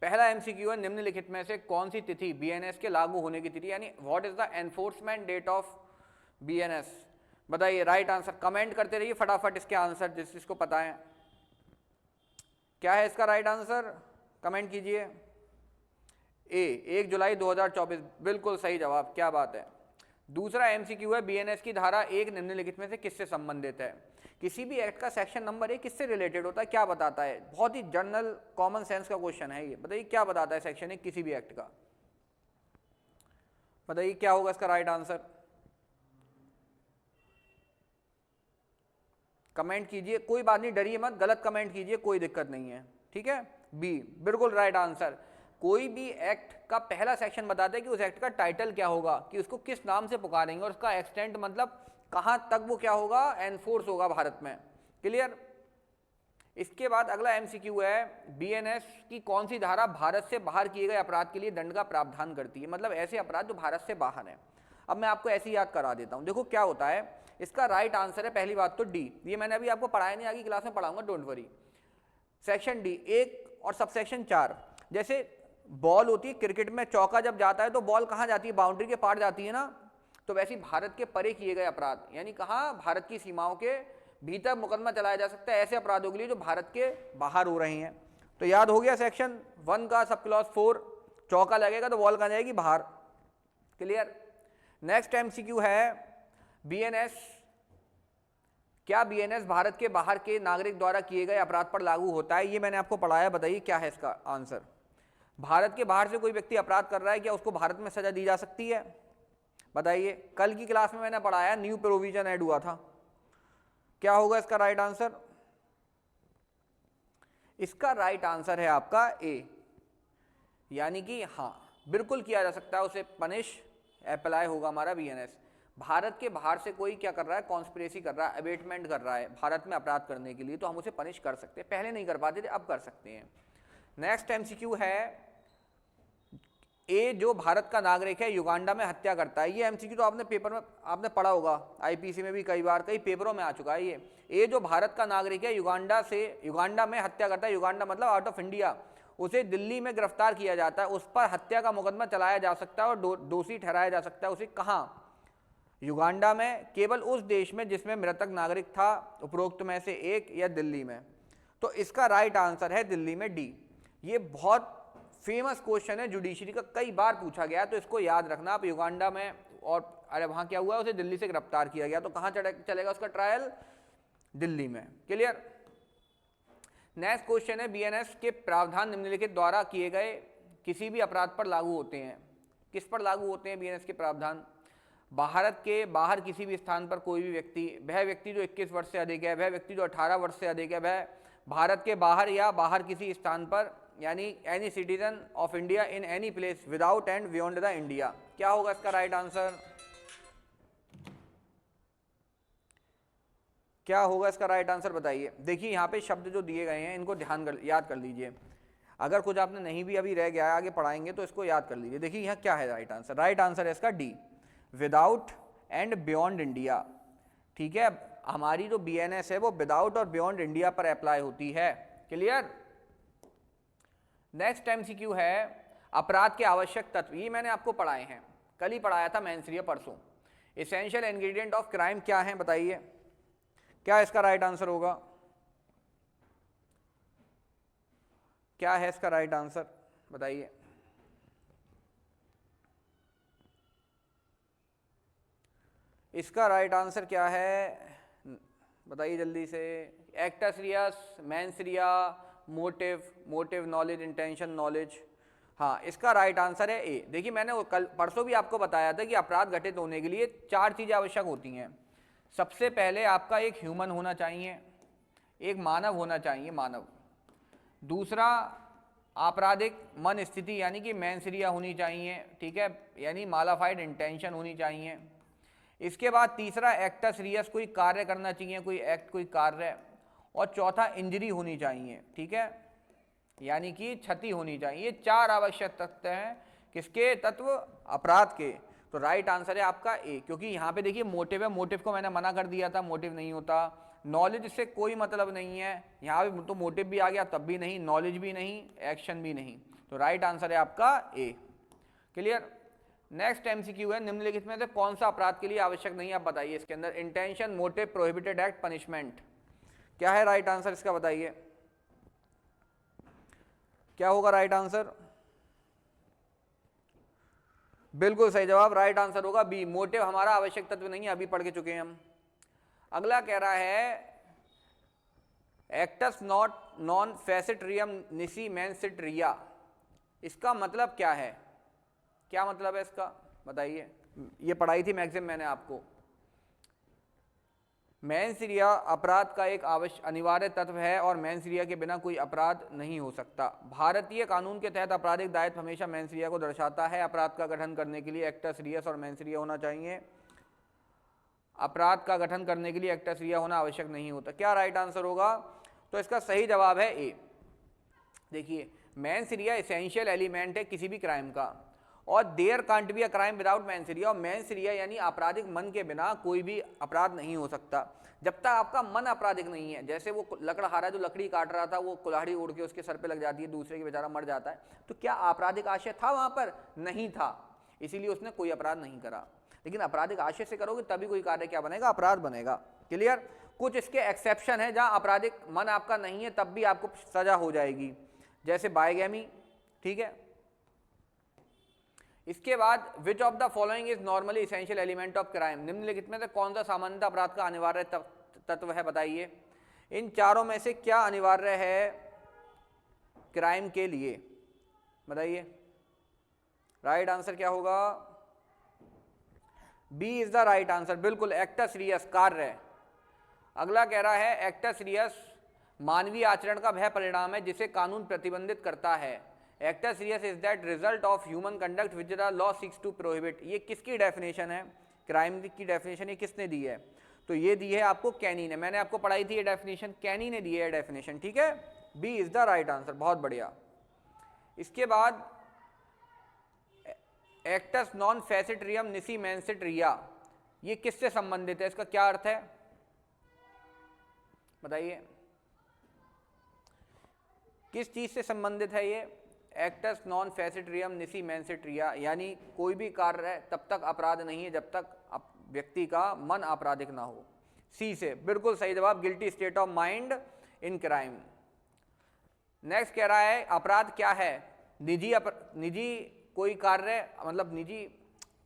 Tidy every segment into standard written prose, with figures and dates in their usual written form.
पहला एमसीक्यू है, निम्नलिखित में से कौन सी तिथि बीएनएस के लागू होने की तिथि, यानी what is the enforcement date of BNS. बताइए राइट आंसर, कमेंट करते रहिए फटाफट इसके आंसर जिसको पता है। क्या है इसका राइट आंसर, कमेंट कीजिए। ए 1 जुलाई 2024, बिल्कुल सही जवाब, क्या बात है। दूसरा एमसीक्यू है, बीएनएस की धारा 1 निम्नलिखित में से किससे संबंधित है। किसी भी एक्ट का सेक्शन नंबर 1 किससे रिलेटेड होता है, क्या बताता है। बहुत ही जनरल कॉमन सेंस का क्वेश्चन है ये। बताइए क्या बताता है सेक्शन 1 किसी भी एक्ट का, बताइए क्या होगा इसका राइट आंसर, कमेंट कीजिए। कोई बात नहीं, डरिए मत, गलत कमेंट कीजिए, कोई दिक्कत नहीं है, ठीक है। बी बिल्कुल राइट आंसर। कोई भी एक्ट का पहला सेक्शन बताता है कि उस एक्ट का टाइटल क्या होगा, कि उसको किस नाम से पुकारेंगे, और उसका एक्सटेंट मतलब कहां तक वो क्या होगा, एनफोर्स होगा भारत में। क्लियर। इसके बाद अगला एमसीक्यू है, बीएनएस की कौन सी धारा भारत से बाहर किए गए अपराध के लिए दंड का प्रावधान करती है, मतलब ऐसे अपराध जो भारत से बाहर हैं। अब मैं आपको ऐसी याद करा देता हूं, देखो क्या होता है। इसका राइट आंसर है पहली बात तो डी, ये मैंने अभी आपको पढ़ाया नहीं, आगे क्लास में पढ़ाऊंगा, डोंट वरी। सेक्शन डी 1 और सबसेक्शन 4, जैसे बॉल होती है क्रिकेट में, चौका जब जाता है तो बॉल कहां जाती है, बाउंड्री के पार जाती है ना, तो वैसे भारत के परे किए गए अपराध, यानी कहां, भारत की सीमाओं के भीतर मुकदमा चलाया जा सकता है ऐसे अपराधों के लिए जो भारत के बाहर हो रहे हैं। तो याद हो गया सेक्शन 1 का सब क्लॉज 4, चौका लगेगा तो बॉल कहां जाएगी, बाहर। क्लियर। नेक्स्ट एमसीक्यू है, बीएनएस, क्या बीएनएस भारत के बाहर के नागरिक द्वारा किए गए अपराध पर लागू होता है, ये मैंने आपको पढ़ाया, बताइए क्या है इसका आंसर। भारत के बाहर से कोई व्यक्ति अपराध कर रहा है, क्या उसको भारत में सजा दी जा सकती है, बताइए। कल की क्लास में मैंने पढ़ाया, न्यू प्रोविजन ऐड हुआ था, क्या होगा इसका राइट आंसर। इसका राइट आंसर है आपका ए, यानी कि हाँ बिल्कुल किया जा सकता है, उसे पनिश अप्लाई होगा हमारा बीएनएस। भारत के बाहर से कोई क्या कर रहा है, कॉन्स्पिरेसी कर रहा है, अबेटमेंट कर रहा है भारत में अपराध करने के लिए, तो हम उसे पनिश कर सकते हैं, पहले नहीं कर पाते थे, अब कर सकते हैं। नेक्स्ट एमसीक्यू है, ए जो भारत का नागरिक है युगांडा में हत्या करता है, ये एमसीक्यू तो आपने पेपर में आपने पढ़ा होगा, आईपीसी में भी कई बार कई पेपरों में आ चुका है ये। ए जो भारत का नागरिक है युगांडा में हत्या करता है, युगांडा मतलब आउट ऑफ इंडिया, उसे दिल्ली में गिरफ्तार किया जाता है, उस पर हत्या का मुकदमा चलाया जा सकता है और दोषी ठहराया जा सकता है उसे कहां, युगांडा में, केवल उस देश में जिसमें मृतक नागरिक था उपरोक्त में से एक, या दिल्ली में। तो इसका राइट आंसर है दिल्ली में, डी। ये बहुत फेमस क्वेश्चन है, जुडिशरी का कई बार पूछा गया, तो इसको याद रखना आप। युगांडा में, और अरे वहां क्या हुआ, उसे दिल्ली से गिरफ्तार किया गया, तो कहां चलेगा उसका ट्रायल, दिल्ली में। क्लियर। नेक्स्ट क्वेश्चन है, बीएनएस के प्रावधान निम्नलिखित द्वारा किए गए किसी भी अपराध पर लागू होते हैं, किस पर लागू होते हैं बीएनएस के प्रावधान। भारत के बाहर किसी भी स्थान पर कोई भी व्यक्ति, वह व्यक्ति जो 21 वर्ष से अधिक है, वह व्यक्ति जो 18 वर्ष से अधिक है, वह भारत के बाहर या बाहर किसी स्थान पर, यानी any citizen of India in any place without and beyond the India. क्या होगा इसका राइट आंसर, क्या होगा इसका राइट आंसर, बताइए। देखिए यहाँ पे शब्द जो दिए गए हैं इनको याद कर लीजिए, अगर कुछ आपने नहीं भी अभी रह गया है आगे पढ़ाएंगे तो इसको याद कर लीजिए। देखिए यहाँ क्या है राइट आंसर, राइट आंसर है इसका D, without and beyond India. ठीक है, हमारी जो बीएनएस है वो विदाउट और बियॉन्ड इंडिया पर अप्लाई होती है। क्लियर। नेक्स्ट एमसीक्यू है, अपराध के आवश्यक तत्व, ये मैंने आपको पढ़ाए हैं, कल ही पढ़ाया था मैंसरिया परसों। एसेंशियल इंग्रेडिएंट ऑफ क्राइम क्या है, बताइए क्या इसका राइट आंसर होगा, क्या है इसका राइट आंसर, बताइए। इसका राइट आंसर क्या है, बताइए जल्दी से। Actus reus, mens rea, motive knowledge, intention knowledge. हाँ, इसका राइट आंसर है ए। देखिए मैंने कल परसों भी आपको बताया था कि अपराध घटित होने के लिए 4 चीजें आवश्यक होती हैं। सबसे पहले आपका एक ह्यूमन होना चाहिए, एक मानव होना चाहिए, मानव। दूसरा आपराधिक मन स्थिति, यानी कि मेंसरिया होनी चाहिए, ठीक है, यानी मालाफाइड इंटेंशन होनी चाहिए। इसके बाद तीसरा एक्टस रियस, कोई कार्य करना चाहिए, कोई एक्ट, कोई कार्य। और चौथा इंजरी होनी चाहिए, ठीक है, यानी कि क्षति होनी चाहिए। ये 4 आवश्यक तत्व हैं किसके, तत्व अपराध के। तो राइट आंसर है आपका ए, क्योंकि यहाँ पे देखिए मोटिव है, मोटिव को मैंने मना कर दिया था, मोटिव नहीं होता। नॉलेज से कोई मतलब नहीं है, यहाँ पे तो मोटिव भी आ गया तब भी नहीं, नॉलेज भी नहीं, एक्शन भी नहीं, तो राइट आंसर है आपका ए। क्लियर। नेक्स्ट एमसीक्यू है, निम्नलिखित में से कौन सा अपराध के लिए आवश्यक नहीं है, आप बताइए। इसके अंदर intention, motive, prohibited act, punishment, क्या है राइट आंसर इसका, बताइए क्या होगा राइट आंसर। बिल्कुल सही जवाब, राइट आंसर होगा बी, मोटिव हमारा आवश्यक तत्व नहीं है, अभी पढ़ के चुके हैं हम। अगला कह रहा है एक्टस नॉन फेसिट्रियम निसी मैंसिट्रिया, इसका मतलब क्या है, क्या मतलब है इसका, बताइए। ये पढ़ाई थी मैक्सिमम मैंने आपको। मैंसिरिया अपराध का एक अनिवार्य तत्व है और मैंसिरिया के बिना कोई अपराध नहीं हो सकता। भारतीय कानून के तहत आपराधिक दायित्व हमेशा मैंसिरिया को दर्शाता है। अपराध का गठन करने के लिए एक्टस रियस और मैंसिरिया होना चाहिए। अपराध का गठन करने के लिए एक्टस रिया होना आवश्यक नहीं होता। क्या राइट आंसर होगा, तो इसका सही जवाब है ए। देखिए मैंसिरिया एसेंशियल एलिमेंट है किसी भी क्राइम का, और there can't be a crime without mens rea, और मैंसिरिया यानी आपराधिक मन के बिना कोई भी अपराध नहीं हो सकता। जब तक आपका मन आपराधिक नहीं है, जैसे वो लकड़हारा जो लकड़ी काट रहा था, वो कुल्हाड़ी उड़ के उसके सर पे लग जाती है, दूसरे के बेचारा मर जाता है, तो क्या आपराधिक आशय था वहां पर, नहीं था, इसीलिए उसने कोई अपराध नहीं करा। लेकिन आपराधिक आशय से करोगे तभी कोई कार्य क्या बनेगा, अपराध बनेगा। क्लियर। कुछ इसके एक्सेप्शन है जहां आपराधिक मन आपका नहीं है तब भी आपको सजा हो जाएगी, जैसे बायगैमी, ठीक है। इसके बाद which of the following is normally essential element of crime, निम्नलिखित में से कौन सा सामान्यतः अपराध का अनिवार्य तत्व है, बताइए। इन चारों में से क्या अनिवार्य है क्राइम के लिए, बताइए। राइट आंसर क्या होगा, B is the right answer, बिल्कुल एक्टस रियस, कार्य। अगला कह रहा है एक्टस रियस मानवीय आचरण का वह परिणाम है जिसे कानून प्रतिबंधित करता है। Actus reus is that result of human conduct which the law seeks to prohibit. ये किसकी डेफिनेशन है, क्राइम की डेफिनेशन ये किसने दी है, तो ये दी है आपको कैनी ने। मैंने आपको पढ़ाई थी ये डेफिनेशन, कैनी ने दी है डेफिनेशन, ठीक है। B is the right answer, बहुत बढ़िया। इसके बाद एक्टस नॉन फेसिट्रियम निसी मैंसिट्रिया, ये किससे संबंधित है, इसका क्या अर्थ है, बताइए। किस चीज से संबंधित है ये, एक्टस नॉन फेसिट्रियम निसी मैंसिट्रिया, यानी कोई भी कार्य तब तक अपराध नहीं है जब तक व्यक्ति का मन आपराधिक ना हो। सी से, बिल्कुल सही जवाब, guilty state of mind in crime. Next कह रहा है अपराध क्या है, निजी कोई कार्य, मतलब निजी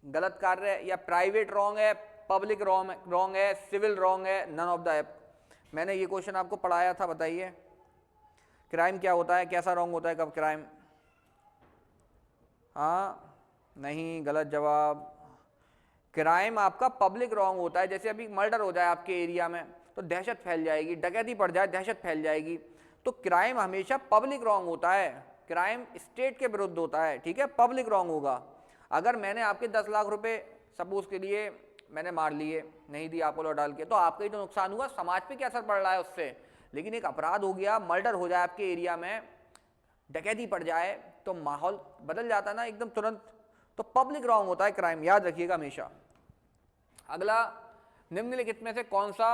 गलत कार्य, या प्राइवेट रॉन्ग है, पब्लिक रॉन्ग है, सिविल रॉन्ग है, नन ऑफ द एब। मैंने ये क्वेश्चन आपको पढ़ाया था, बताइए। क्राइम क्या होता है, कैसा रॉन्ग होता है, कब क्राइम, हाँ नहीं, गलत जवाब। क्राइम आपका पब्लिक रॉन्ग होता है, जैसे अभी मर्डर हो जाए आपके एरिया में तो दहशत फैल जाएगी, डकैती पड़ जाए दहशत फैल जाएगी, तो क्राइम हमेशा पब्लिक रॉन्ग होता है, क्राइम स्टेट के विरुद्ध होता है, ठीक है, पब्लिक रॉन्ग होगा। अगर मैंने आपके 10 लाख रुपए सपोज के लिए मैंने मार लिए, नहीं दी आपको लौट डाल के, तो आपका ही तो नुकसान हुआ, समाज पे क्या असर पड़ रहा है उससे। लेकिन एक अपराध हो गया, मर्डर हो जाए आपके एरिया में, डकैती पड़ जाए, तो माहौल बदल जाता है ना एकदम तुरंत, तो पब्लिक रॉन्ग होता है क्राइम, याद रखिएगा हमेशा। अगला, निम्नलिखित में से कौन सा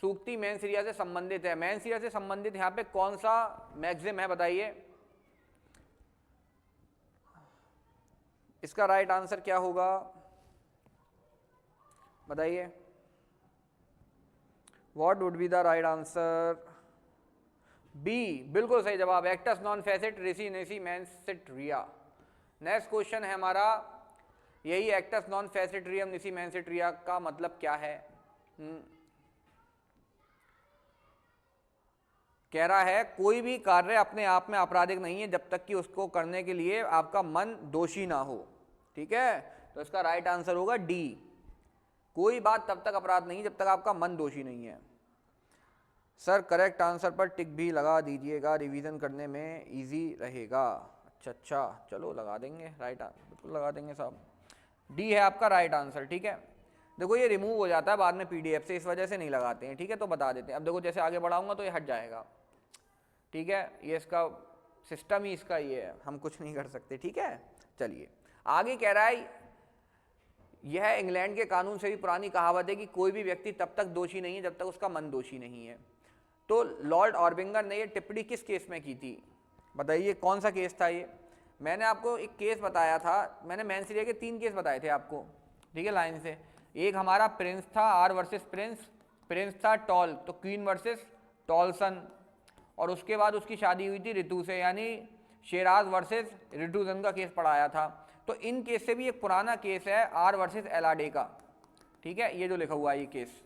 सूक्ति मैंसिरिया से संबंधित है, मैंसिरिया से संबंधित यहाँ पे कौन सा मैक्सिम है, बताइए। इसका राइट आंसर क्या होगा, बताइए। What would be the right answer, B, बिल्कुल सही जवाब, actus non facit reum nisi mens sit rea. Next question है हमारा यही, एक्टस नॉन फेसिट्रियम निसी मैंसिट्रिया का मतलब क्या है। कह रहा है कोई भी कार्य अपने आप में आपराधिक नहीं है जब तक कि उसको करने के लिए आपका मन दोषी ना हो, ठीक है। तो इसका राइट आंसर होगा डी, कोई बात तब तक अपराध नहीं जब तक आपका मन दोषी नहीं है। सर करेक्ट आंसर पर टिक भी लगा दीजिएगा, रिवीजन करने में इजी रहेगा। अच्छा चलो लगा देंगे, राइट बिल्कुल लगा देंगे साहब, डी है आपका राइट आंसर, ठीक है। देखो ये रिमूव हो जाता है बाद में पीडीएफ से, इस वजह से नहीं लगाते हैं, ठीक है, तो बता देते हैं। अब देखो जैसे आगे बढ़ाऊंगा तो ये हट जाएगा, ठीक है, ये इसका सिस्टम ही इसका ये है, हम कुछ नहीं कर सकते, ठीक है। चलिए आगे कह रहा है, यह इंग्लैंड के कानून से भी पुरानी कहावत है कि कोई भी व्यक्ति तब तक दोषी नहीं है जब तक उसका मन दोषी नहीं है। तो लॉर्ड ऑर्बिंगर ने ये टिप्पणी किस केस में की थी, बताइए कौन सा केस था ये। मैंने आपको एक केस बताया था, मैंने मैनसिलिया के 3 केस बताए थे आपको, ठीक है, लाइन से। एक हमारा प्रिंस था, आर वर्सेस प्रिंस, प्रिंस था टॉल, तो क्वीन वर्सेस टॉलसन, और उसके बाद उसकी शादी हुई थी रितु से, यानी शेराज वर्सेस रिटुजन का केस पढ़ाया था। तो इन केस से भी एक पुराना केस है आर वर्सेस एलाडे का, ठीक है, ये जो लिखा हुआ है ये केस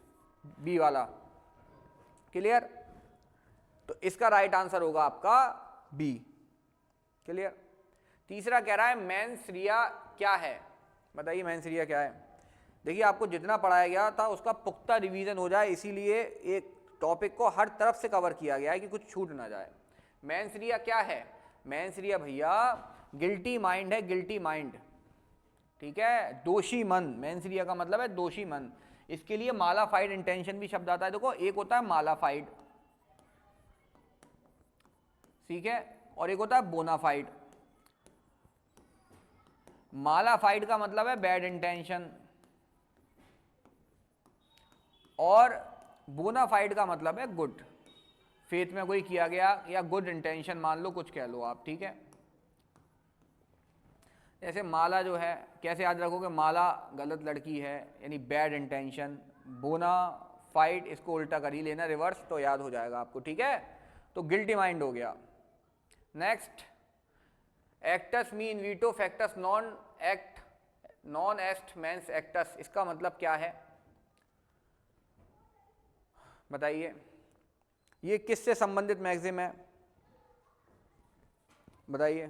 बी वाला, क्लियर। तो इसका राइट आंसर होगा आपका बी, क्लियर। तीसरा कह रहा है मेंस रिया क्या है, बताइए मेंस रिया क्या है। देखिए आपको जितना पढ़ाया गया था उसका पुख्ता रिवीजन हो जाए, इसीलिए एक टॉपिक को हर तरफ से कवर किया गया है कि कुछ छूट ना जाए। मेंस रिया क्या है, मेंस रिया भैया गिल्टी माइंड है, गिल्टी माइंड, ठीक है, दोषी मन, मेंस रिया का मतलब है दोषी मन। इसके लिए मालाफाइड इंटेंशन भी शब्द आता है, देखो एक होता है मालाफाइड, ठीक है, और एक होता है बोनाफाइड। मालाफाइड का मतलब है बैड इंटेंशन, और बोनाफाइड का मतलब है गुड, फेथ में कोई किया गया, या गुड इंटेंशन मान लो, कुछ कह लो आप, ठीक है। जैसे माला जो है कैसे याद रखोगे, माला गलत लड़की है यानी बैड इंटेंशन, बोनाफाइड इसको उल्टा कर ही लेना रिवर्स, तो याद हो जाएगा आपको, ठीक है। तो गिल्टी माइंड हो गया। Next, actus me invito factus non act non est mens actus, इसका मतलब क्या है बताइए। ये किससे संबंधित मैक्सिम है बताइए,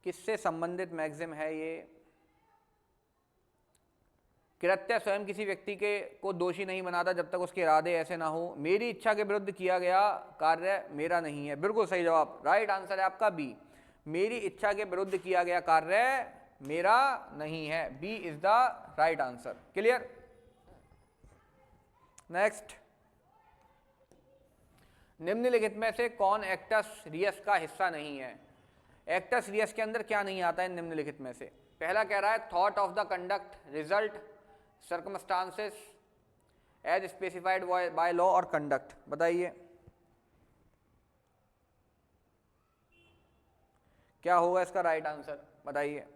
किससे संबंधित मैक्सिम है ये। कृत्य स्वयं किसी व्यक्ति के को दोषी नहीं बनाता जब तक उसके इरादे ऐसे ना हो। मेरी इच्छा के विरुद्ध किया गया कार्य मेरा नहीं है, बिल्कुल सही जवाब, राइट आंसर है आपका बी। मेरी इच्छा के विरुद्ध किया गया कार्य मेरा नहीं है, B is the right answer, clear. Next, निम्नलिखित में से कौन एक्टस रियस का हिस्सा नहीं है। एक्टस रियस के अंदर क्या नहीं आता है निम्नलिखित में से। पहला कह रहा है thought of the conduct, result, circumstances as specified by law और कंडक्ट, बताइए क्या होगा इसका राइट आंसर, बताइए।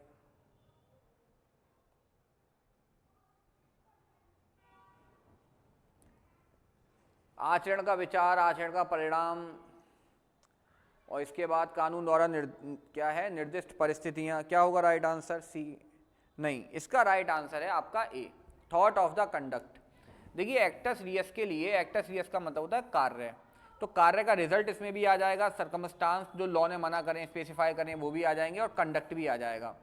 आचरण का विचार, आचरण का परिणाम, और इसके बाद कानून द्वारा क्या है निर्दिष्ट परिस्थितियां, क्या होगा राइट आंसर, सी। नहीं, इसका राइट आंसर है आपका ए, थॉट ऑफ द कंडक्ट। देखिए एक्टस रियस के लिए, एक्टस रियस का मतलब होता है कार्य, तो कार्य का रिजल्ट इसमें भी आ जाएगा, सर्कमस्टांस जो लॉ ने मना करें स्पेसिफाई करें वो भी आ जाएंगे, और कंडक्ट भी आ जाएगा,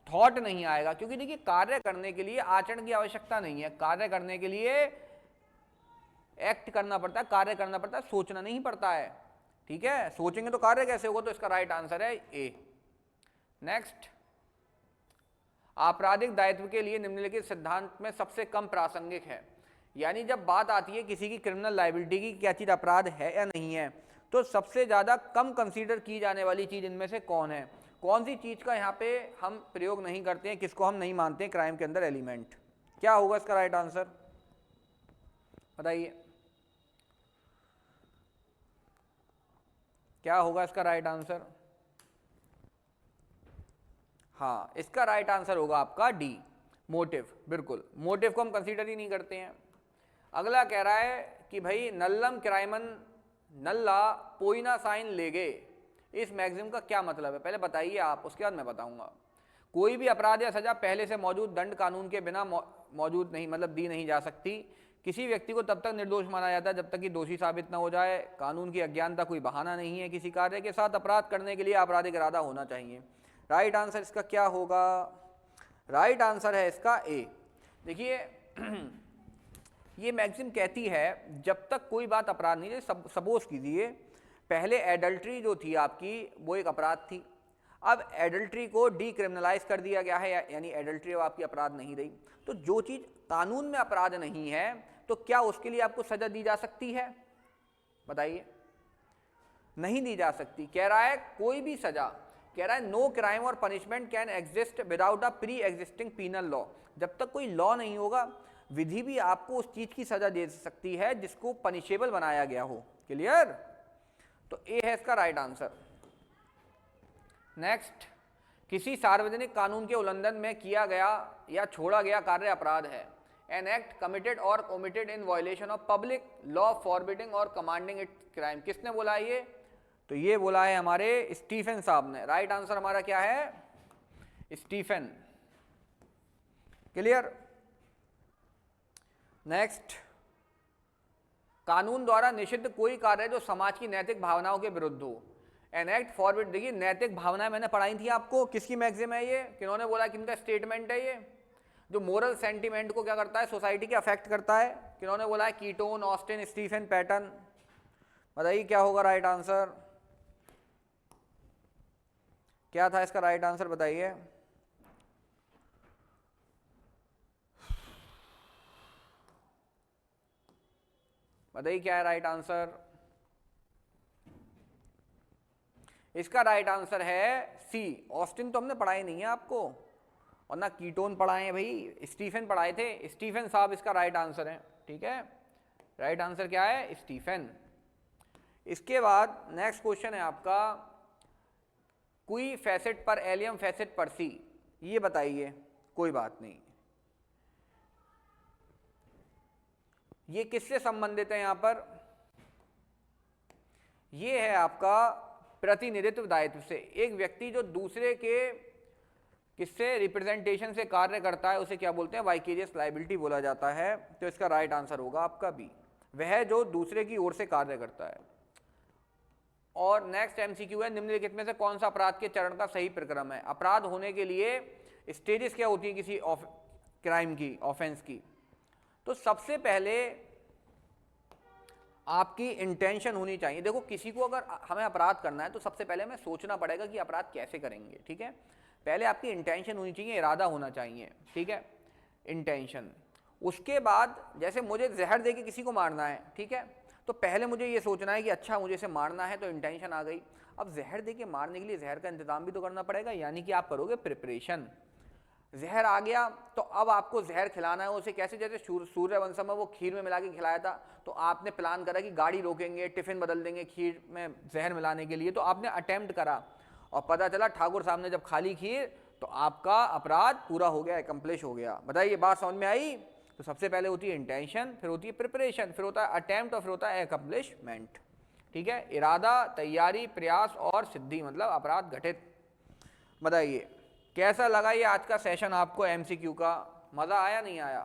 थॉट नहीं आएगा। क्योंकि देखिए कार्य करने के लिए आचरण की आवश्यकता नहीं है, कार्य करने के लिए एक्ट करना पड़ता है, कार्य करना पड़ता है, सोचना नहीं पड़ता है, ठीक है। सोचेंगे तो कार्य कैसे होगा, तो इसका राइट आंसर है ए। नेक्स्ट, आपराधिक दायित्व के लिए निम्नलिखित सिद्धांत में सबसे कम प्रासंगिक है। यानी जब बात आती है किसी की क्रिमिनल लायबिलिटी की, क्या चीज अपराध है या नहीं है, तो सबसे ज्यादा कम कंसीडर की जाने वाली चीज इनमें से कौन है, कौन सी चीज का यहाँ पे हम प्रयोग नहीं करते हैं, किसको हम नहीं मानते हैं क्राइम के अंदर एलिमेंट, क्या होगा इसका राइट आंसर बताइए, क्या होगा इसका राइट आंसर। हाँ, इसका राइट आंसर होगा आपका डी, मोटिव। बिल्कुल, मोटिव को हम कंसीडर ही नहीं करते हैं। अगला कह रहा है कि भाई नल्लम क्राइमन नल्ला पोइना साइन लेगे, इस मैक्सिम का क्या मतलब है, पहले बताइए आप, उसके बाद मैं बताऊंगा। कोई भी अपराध या सजा पहले से मौजूद दंड कानून के बिना मौजूद नहीं, मतलब दी नहीं जा सकती। किसी व्यक्ति को तब तक निर्दोष माना जाता है जब तक कि दोषी साबित न हो जाए। कानून की अज्ञानता कोई बहाना नहीं है, किसी कार्य के साथ अपराध करने के लिए आपराधिक इरादा होना चाहिए। राइट आंसर इसका क्या होगा, राइट आंसर है इसका ए। देखिए ये मैक्सिम कहती है जब तक कोई बात अपराध नहीं, सपोज कीजिए पहले एडल्ट्री जो थी आपकी वो एक अपराध थी, अब एडल्ट्री को डीक्रिमिनलाइज कर दिया गया है, यानी एडल्ट्री अब आपकी अपराध नहीं रही। तो जो चीज कानून में अपराध नहीं है तो क्या उसके लिए आपको सजा दी जा सकती है, बताइए। नहीं दी जा सकती। कह रहा है कोई भी सजा, कह रहा है नो क्राइम और punishment can exist without a pre-existing penal law. जब तक कोई लॉ नहीं होगा, विधि भी आपको उस चीज की सजा दे सकती है जिसको पनिशेबल बनाया गया हो, क्लियर। तो ए है इसका राइट आंसर। नेक्स्ट, किसी सार्वजनिक कानून के उल्लंघन में किया गया या छोड़ा गया कार्य अपराध है। एन एक्ट कमिटेड और omitted in violation of public law forbidding और कमांडिंग इट क्राइम। किसने बोला है ये? तो ये बोला है हमारे स्टीफन साहब ने। राइट आंसर हमारा क्या है? स्टीफन। क्लियर? नेक्स्ट, कानून द्वारा निषिद्ध कोई कार्य जो समाज की नैतिक भावनाओं के विरुद्ध हो। एन एक्ट फॉरबिड, देखिए नैतिक भावनाएं मैंने पढ़ाई थी आपको, किसकी मैगजीम है ये? किन्होंने बोला, किनका स्टेटमेंट है ये? जो मोरल सेंटीमेंट को क्या करता है, सोसाइटी के अफेक्ट करता है। किन्होंने बोला है? Keeton, Austin, Stephen, Paton. बताइए क्या होगा राइट आंसर? क्या था इसका राइट आंसर बताइए? बताइए क्या है राइट आंसर? इसका राइट आंसर है सी, ऑस्टिन तो हमने पढ़ाई नहीं है आपको, और ना कीटोन पढ़ाए हैं भाई, स्टीफन पढ़ाए थे। स्टीफन साहब इसका राइट आंसर है। ठीक है, राइट आंसर क्या है? स्टीफन। इसके बाद नेक्स्ट क्वेश्चन है आपका, क्वी फैसेट पर एलियम फैसेट पर सी। ये बताइए, कोई बात नहीं, ये किससे संबंधित है? यहां पर ये है आपका प्रतिनिधित्व दायित्व से। एक व्यक्ति जो दूसरे के किससे रिप्रेजेंटेशन से कार्य करता है उसे क्या बोलते हैं? वाइकेरियस लायबिलिटी बोला जाता है। तो इसका राइट आंसर होगा आपका बी, वह जो दूसरे की ओर से कार्य करता है। और नेक्स्ट एमसीक्यू है, निम्नलिखित में से कौन सा अपराध के चरण का सही प्रक्रम है? अपराध होने के लिए स्टेजेस क्या होती है किसी क्राइम की, ऑफेंस की? तो सबसे पहले आपकी इंटेंशन होनी चाहिए। देखो, किसी को अगर हमें अपराध करना है तो सबसे पहले हमें सोचना पड़ेगा कि अपराध कैसे करेंगे। ठीक है, पहले आपकी इंटेंशन होनी चाहिए, इरादा होना चाहिए। ठीक है, इंटेंशन। उसके बाद जैसे मुझे जहर दे के किसी को मारना है, ठीक है, तो पहले मुझे ये सोचना है कि अच्छा मुझे इसे मारना है, तो इंटेंशन आ गई। अब जहर दे के मारने के लिए जहर का इंतजाम भी तो करना पड़ेगा, यानी कि आप करोगे प्रिपरेशन। जहर आ गया तो अब आपको जहर खिलाना है उसे कैसे? जैसे सूर्यवंशम में वो खीर में मिला के खिलाया था, तो आपने प्लान करा कि गाड़ी रोकेंगे, टिफिन बदल देंगे खीर में जहर मिलाने के लिए, तो आपने अटेम्प्ट करा और पता चला ठाकुर साहब ने जब खाली खीर, तो आपका अपराध पूरा हो गया, एकम्प्लिश हो गया। बताइए बात समझ में आई? तो सबसे पहले होती है इंटेंशन, फिर होती है प्रिपरेशन, फिर होता है अटेम्प्ट और फिर होता है एकम्प्लिशमेंट। ठीक है, इरादा, तैयारी, प्रयास और सिद्धि, मतलब अपराध घटित। बताइए कैसा लगा ये आज का सेशन आपको एमसीक्यू का? मजा आया नहीं आया?